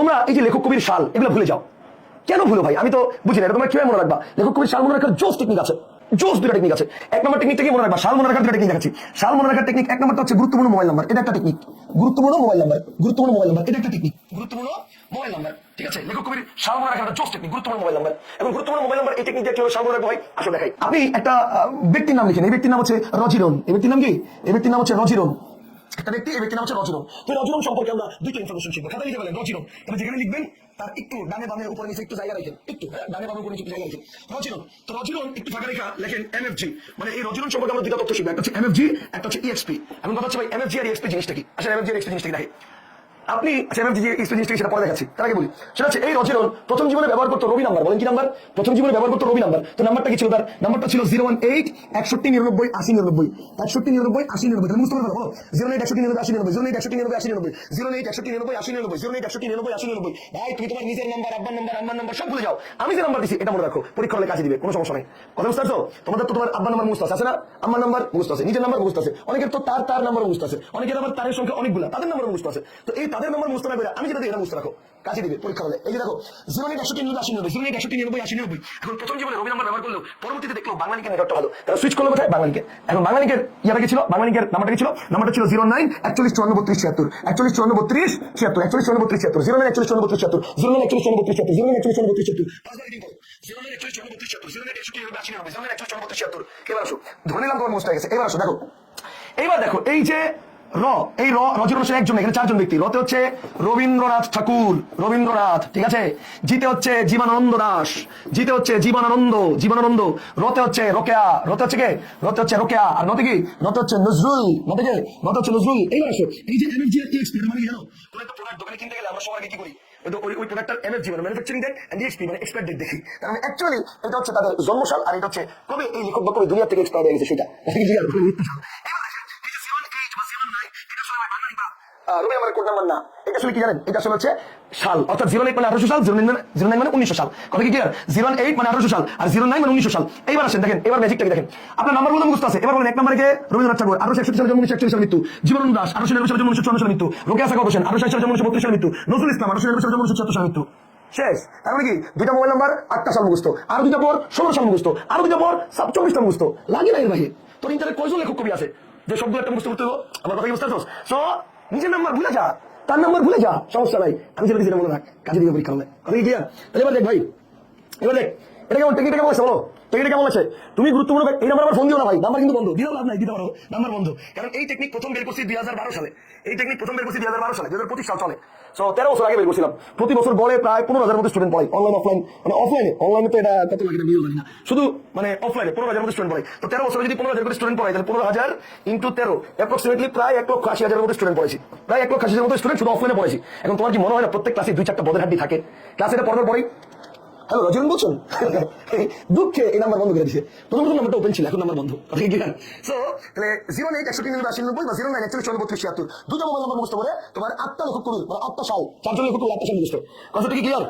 তোমরা এই যে লেখক কবির সাল এগুলো ভুলে যাও। কেন ভুলো ভাই? আমি তো বুঝি না। তোমরা কিভাবে মনে রাখবা? লেখক কবির সাল মনে রাখার জোস টেকনিক আছে, জোস দুটা টেকনিক আছে। এক নম্বর টেকনিকটা কি মনে রাখবা? সাল মনে রাখার দুটা টেকনিক দেখাচ্ছি। সাল মনে রাখার টেকনিক এক নম্বরটা হচ্ছে গুরুত্বপূর্ণ মোবাইল নাম্বার, এটা একটা টেকনিক। গুরুত্বপূর্ণ মোবাইল নাম্বার, গুরুত্বপূর্ণ মোবাইল নাম্বার, এটা একটা টেকনিক। গুরুত্বপূর্ণ মোবাইল নাম্বার, ঠিক আছে? লেখক কবির সাল মনে রাখার একটা জোস টেকনিক, গুরুত্বপূর্ণ মোবাইল নাম্বার। এবং গুরুত্বপূর্ণ মোবাইল নাম্বার এই টেকনিক দিয়ে কিভাবে সাল মনে রাখবো ভাই আসলে দেখাই। আপনি একটা ব্যক্তির নাম লিখেন, এই ব্যক্তির নাম হচ্ছে রজিরন। এই ব্যক্তির নাম কি? এই ব্যক্তির নাম হচ্ছে রজিরন। একটা ব্যক্তি, এই ব্যক্তির নাম হচ্ছে রজিরন। তো রজিরন সম্পর্কে আমরা দুইটা ইনফরমেশন শিখবো। খাতা লিখে বলেন রজিরন, তবে যেখানে লিখবেন তার একটু ডানে বামে উপরে নিচে একটু জায়গা রাখেন, একটু ডানে বামে উপরে নিচে একটু জায়গা রাখেন। রজিরন, তো রজিরন একটু ফাঁকা রেখা লেখেন এমএফজি। মানে এই রজিরন সম্পর্কে আমরা দুইটা তথ্য শিখবো, একটা হচ্ছে এমএফজি, একটা হচ্ছে ইএক্সপি। এখন কথা হচ্ছে ভাই এমএফজি আর ইএক্সপি জিনিসটা কি? আসলে এমএফজি আর ইএক্সপি জিনিসটা কি দেখে আপনি এমএফজি ইএক্সপি জিনিসটা সেটা পরে দেখাচ্ছি। তার আগে বলি, সেটা হচ্ছে এই রজিরন প্রথম জীবনে ব্যবহার করতো রবি নাম্বার। বলেন কি নাম্বার? প্রথম জীবনে ব্যবহার করতো রবি নাম্বার। তো নাম্বারটা কি ছিল তার? নাম্বারটা ছিল 018 61 99 80 99 61 99 80 99। তাহলে বুঝতে পারবে? বলো 08 61 99 80 99, 08 61 99 80 99, 08 61 99 80 99, 08 61 99 80 99। ভাই তুমি তোমার নিজের নাম্বার, আব্বার নাম্বার, আম্মার নাম্বার সব ভুলে যাও। আমি যে নাম্বার দিছি এটা মনে রাখো, পরীক্ষা হলে কাজে দিবে, কোনো সমস্যা নাই। কথা বুঝতে পারছো? তোমাদের তো তোমার আব্বার নাম্বার মুখস্থ আছে না? আম্মার নাম্বার মুখস্থ আছে, নিজের নাম্বার মুখস্থ আছে, অনেকের তো তার নাম্বার মুখস্থ আছে, অনেকের আবার তারের সংখ্যা অনেকগুলা, তাদের নাম্বার মুখস্থ আছে। তো এই তাদের নাম্বার মুখস্থ না করে আমি যেটা দিই এটা মুখস্থ রাখো, কাজে দিবে পরীক্ষা হলে। এই যে দেখো 08 61 99 80 99, 08 61 99 80 99। এখন প্রথম জীবনে রবি নাম্বার ব্যবহার করলেও পরবর্তীতে দেখলো বাংলালিংকের নেটওয়ার্কটা ভালো, তারা সুইচ করলো কোথায়? বাংলালিংকে। এখন বাংলালিংকের ইয়াটা কি ছিল? বাংলালিংকের নাম্বারটা কি ছিল? নাম্বারটা ছিল 09 41 54 32 76, 41 54 32 76, 41 54 32 76, 09 41 54 32 76, 09 41 54 32 76, 09 41 54 32 76। পাঁচবার রিডিং করো, 09 41 54 32 76, 09 61 99 80 99, 09 41 54 32 76। এবার আসো, ধরে নিলাম তোমার মুখস্থ হয়ে গেছে। এবার আসো দেখো, এইবার দেখো এই যে এই রজিরন একজন, এখানে চারজন ব্যক্তি। রতে হচ্ছে রবীন্দ্রনাথ ঠাকুর, রবীন্দ্রনাথ, ঠিক আছে? জিতে হচ্ছে জীবনানন্দ দাস, জিতে হচ্ছে জীবনানন্দ। রতে হচ্ছে রোকেয়া, রতে হচ্ছে কে? রতে হচ্ছে রোকেয়া। আর নতে কি? নতে হচ্ছে নজরুল, নতে কে? নতে হচ্ছে নজরুল। এইবার আসো, এই যে এমএফজি আর ইএক্সপি মানে জানো, কোন একটা প্রোডাক্ট দোকানে কিনতে গেলে আমরা সবাই কি করি? ওই প্রোডাক্টটার এমএফজি মানে ম্যানুফ্যাকচারিং ডেট, এন্ড ইএক্সপি মানে এক্সপায়ার ডেট দেখি। কারণ অ্যাকচুয়ালি এটা হচ্ছে তাদের জন্মসাল, আর এটা হচ্ছে কবে এই লেখক বা কবে দুনিয়া থেকে এক্সপায়ার হয়ে গেছে সেটা। রবি আমার কোড নাম্বার না, এটা আসলে কি জানেন? এটা আসলে হচ্ছে সাল, অর্থাৎ 08 মানে 1800 সাল, 09 মানে 1900 সাল। কথা কি ক্লিয়ার? 08 মানে 1800 সাল আর 09 মানে 1900 সাল। এইবার আসেন দেখেন, এবার ম্যাজিকটাকে দেখেন। আপনার নাম্বার বলতে মুখস্থ আছে। এবার বলেন এক নম্বরে কে? রবীন্দ্রনাথ ঠাকুর 1861 সালে জন্ম, 1941 সালে মৃত্যু। জীবনানন্দ দাস 1899 সালে জন্ম, 1954 সালে মৃত্যু। রোকেয়া সাখাওয়াত হোসেন 1860 সালে জন্ম, 1932 সালে মৃত্যু। নজরুল ইসলাম 1899 সালে জন্ম, 1976 সালে মৃত্যু। শেষ। তার মানে কি? দুইটা মোবাইল নাম্বার 8টা সাল মুখস্থ, আরো দুইটা পর 16 সাল মুখস্থ, আরো দুইটা পর 24টা মুখস্থ। লাগে না এর ভাই? তোর ইন্টারনেট কয়জন লেখক কবি আছে যে সবগুলো একটা মুখস্থ করতে হবে? আমার কথা কি বুঝতে পারছো? সো নিজের নাম্বার ভুলে যা, তার নাম্বার ভুলে যা, সমস্যা নাই। আমি যেটা দিচ্ছি মনে রাখ, কাজে দিবে পরীক্ষা হলে। কথা কি ক্লিয়ার? তাহলে এবার দেখ ভাই, এবার দেখ এটা কেমন টেকনিকটা কেমন আছে বলো? টেকনিকটা কেমন আছে? তুমি গুরুত্বপূর্ণ এই নাম্বার আবার ফোন দিও না ভাই, নাম্বার কিন্তু বন্ধ, দিও লাভ নাই, দিতে পারো নাম্বার বন্ধ। কারণ এই টেকনিক প্রথম বের করছি 2012 সালে, এই টেকনিক প্রথম বের করছি 2012 সালে, 2025 সাল চলে। সো 13 বছর আগে বের করছিলাম। প্রতি বছর গড়ে প্রায় 15,000 মতো স্টুডেন্ট পড়ে, অনলাইন অফলাইন। মানে অনলাইনে তো এটা কত লাগে না মিলিয়ে জানি না, শুধু মানে অফলাইনে 15,000 মতো স্টুডেন্ট পড়ে। তো 13 বছর যদি 15,000 করে স্টুডেন্ট পড়ে, তাহলে 15,000 ইন্টু 13 অ্যাপ্রক্সিমেটলি প্রায় 1,80,000 মতো স্টুডেন্ট পড়েছি, প্রায় 1,80,000 মতো স্টুডেন্ট শুধু অফলাইনে পড়েছি। এখন তোমার কি মনে হয় না প্রত্যেক ক্লাসে 2-4টা বদের হাড্ডি থাকে? ক্লাসে এটা পড়ার পরেই হ্যালো রজন বলছেন দুঃখে এই নাম্বার বন্ধ করে দিচ্ছে। প্রথম নাম্বারটা ওপেন ছিল, এখন নাম্বার বন্ধ। সো তাহলে 08 61 99 80 90 বা 09 41 54 32 76 দুটো মোবাইল নাম্বার মুখস্থ করে তোমার 8টা লেখক কবি, মানে 8টা সাল, 4জন লেখক কবি 8টা সাল মুখস্থ। কথাটা কি ক্লিয়ার?